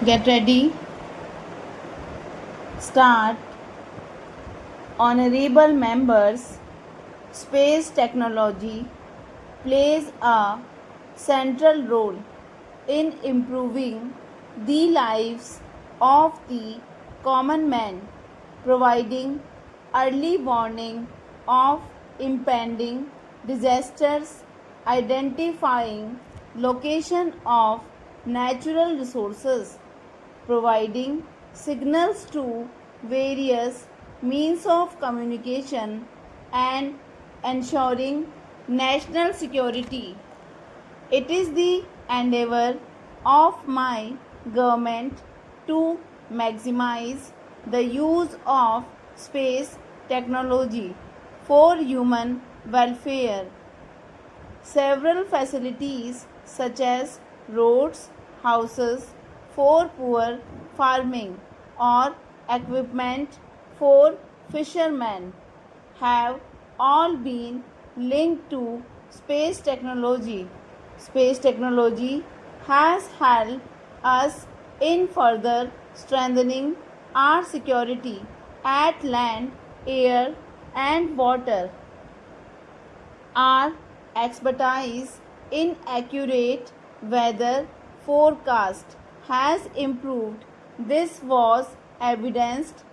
Get ready. Start. Honorable members, space technology plays a central role in improving the lives of the common man, providing early warning of impending disasters, identifying location of natural resources, providing signals to various means of communication, and ensuring national security. It is the endeavor of my government to maximize the use of space technology for human welfare. Several facilities such as roads, houses for poor farming, or equipment for fishermen have all been linked to space technology. Space technology has helped us in further strengthening our security at land, air, and water. Our expertise in accurate weather forecast has improved. This was evidenced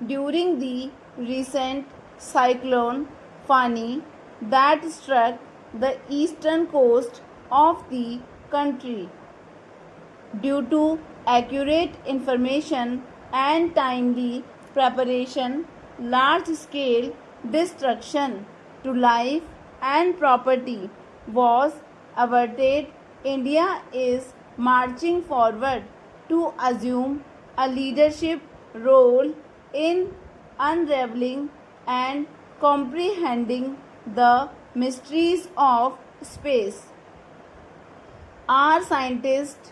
during the recent cyclone Fani that struck the eastern coast of the country. Due to accurate information and timely preparation, large scale destruction to life and property was averted. India is marching forward to assume a leadership role in unraveling and comprehending the mysteries of space. Our scientists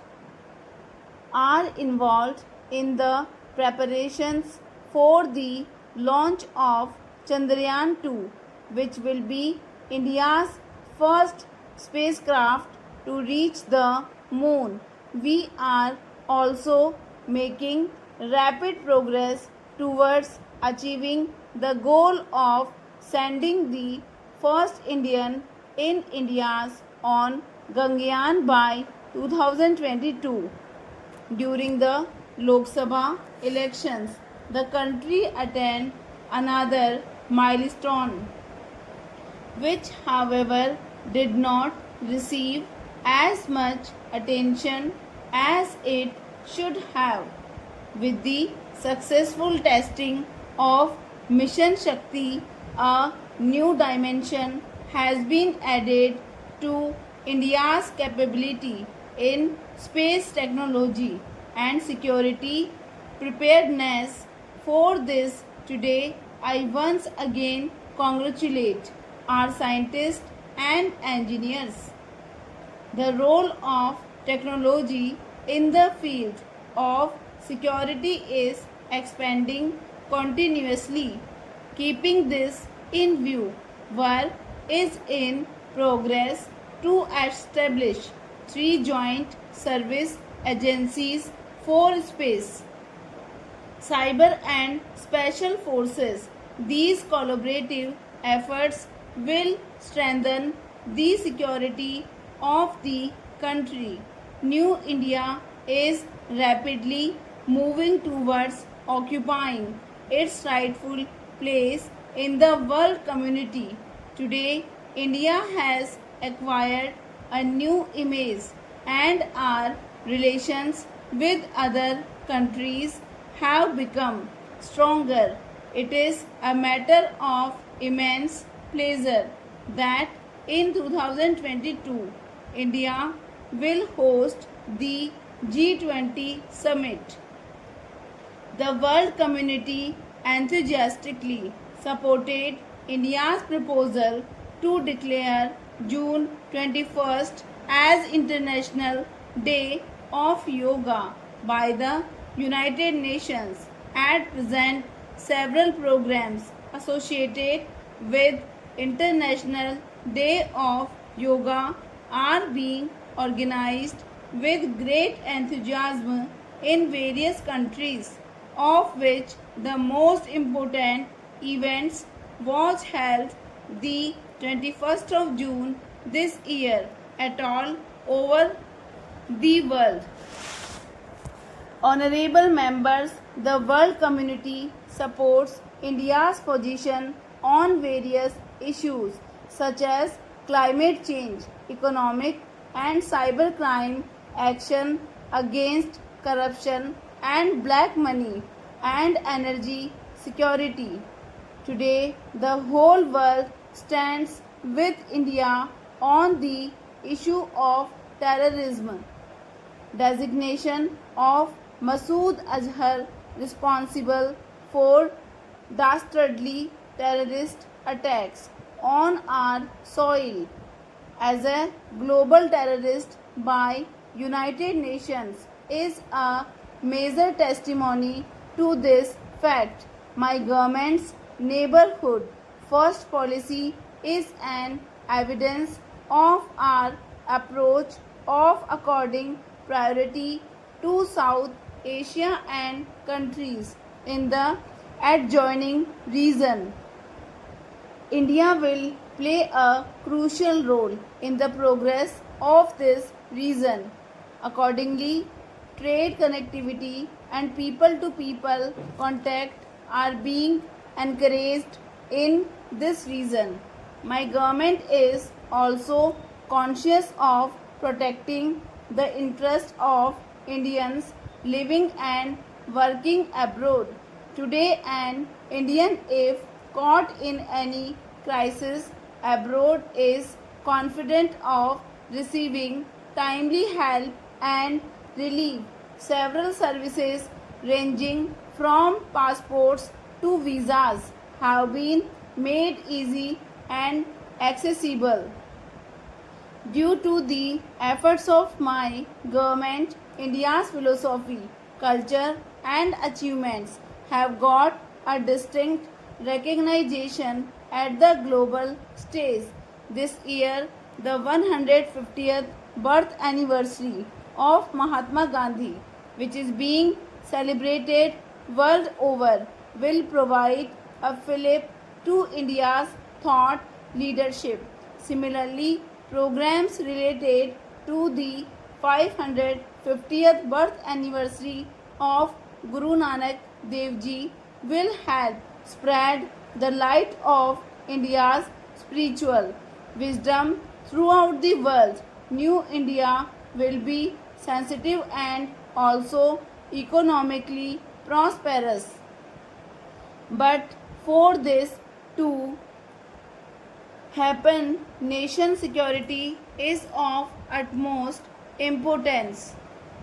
are involved in the preparations for the launch of Chandrayaan 2, which will be India's first spacecraft to reach the moon. We are also making rapid progress towards achieving the goal of sending the first Indian in India's on Gaganyaan by 2022. During the Lok Sabha elections, the country attained another milestone, which, however, did not receive as much attention as it should have. With the successful testing of Mission Shakti, a new dimension has been added to India's capability in space technology and security preparedness. For this, today I once again congratulate our scientists and engineers. The role of technology in the field of security is expanding continuously. Keeping this in view, work is in progress to establish 3 joint service agencies for space, cyber, and special forces. These collaborative efforts will strengthen the security of the country. New India is rapidly moving towards occupying its rightful place in the world community. Today, India has acquired a new image, and our relations with other countries have become stronger. It is a matter of immense pleasure that in 2022, India will host the G20 summit. The world community enthusiastically supported India's proposal to declare June 21st as International Day of Yoga by the United Nations. At present, several programs associated with International Day of Yoga are being organized with great enthusiasm in various countries, of which the most important events was held the 21st of June this year at all over the world. Honorable members, the world community supports India's position on various issues such as climate change, economic and cybercrime, action against corruption and black money, and energy security. Today, the whole world stands with India on the issue of terrorism. Designation of Masood Azhar responsible for dastardly terrorist attacks on our soil as a global terrorist by United Nations is a major testimony to this fact. My government's neighborhood first policy is an evidence of our approach of according priority to South Asia and countries in the adjoining region. India will play a crucial role in the progress of this region. Accordingly, trade connectivity and people to people contact are being encouraged in this region. My government is also conscious of protecting the interest of Indians living and working abroad. Today, an Indian, if caught in any crisis abroad, is confident of receiving timely help and relief. Several services ranging from passports to visas have been made easy and accessible. Due to the efforts of my government, India's philosophy, culture and achievements have got a distinct recognition at the global stage. This year, the 150th birth anniversary of Mahatma Gandhi, which is being celebrated world over, will provide a fillip to India's thought leadership. Similarly, programs related to the 550th birth anniversary of Guru Nanak Dev Ji will help spread the light of India's spiritual wisdom throughout the world. New India will be sensitive and also economically prosperous. But for this to happen, nation security is of utmost importance.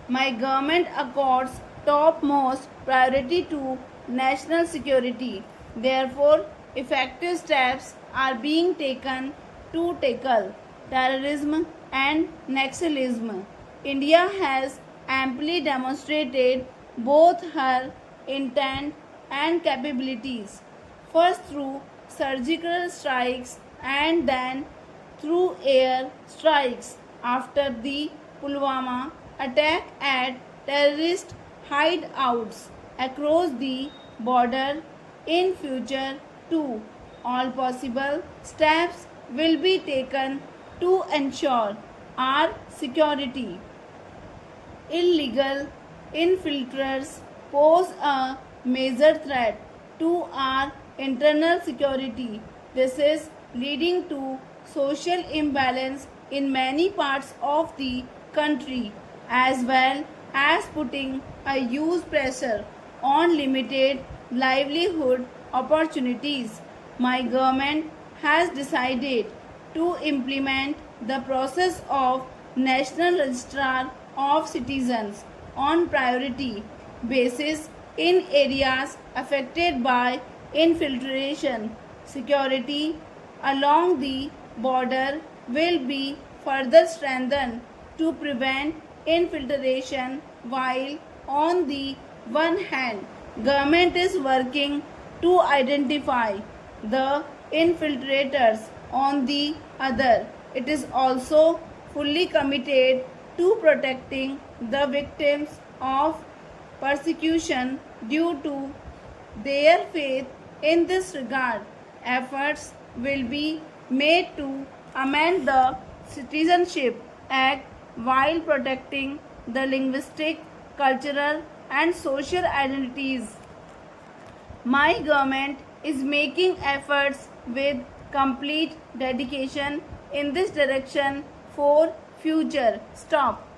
My government accords topmost priority to national security. Therefore, effective steps are being taken to tackle terrorism and Naxalism. India has amply demonstrated both her intent and capabilities, first through surgical strikes and then through air strikes after the Pulwama attack at terrorist hideouts across the border. In future too, all possible steps will be taken to ensure our security. Illegal infiltrators pose a major threat to our internal security. This is leading to social imbalance in many parts of the country, as well as putting a huge pressure on limited livelihood opportunities. My government has decided to implement the process of National Registrar of Citizens on priority basis in areas affected by infiltration. Security along the border will be further strengthened to prevent infiltration, while on the one hand government is working to identify the infiltrators. On the other, it is also fully committed to protecting the victims of persecution due to their faith. In this regard, efforts will be made to amend the Citizenship Act while protecting the linguistic, cultural, and social identities. My government is making efforts with complete dedication in this direction for future. Stop.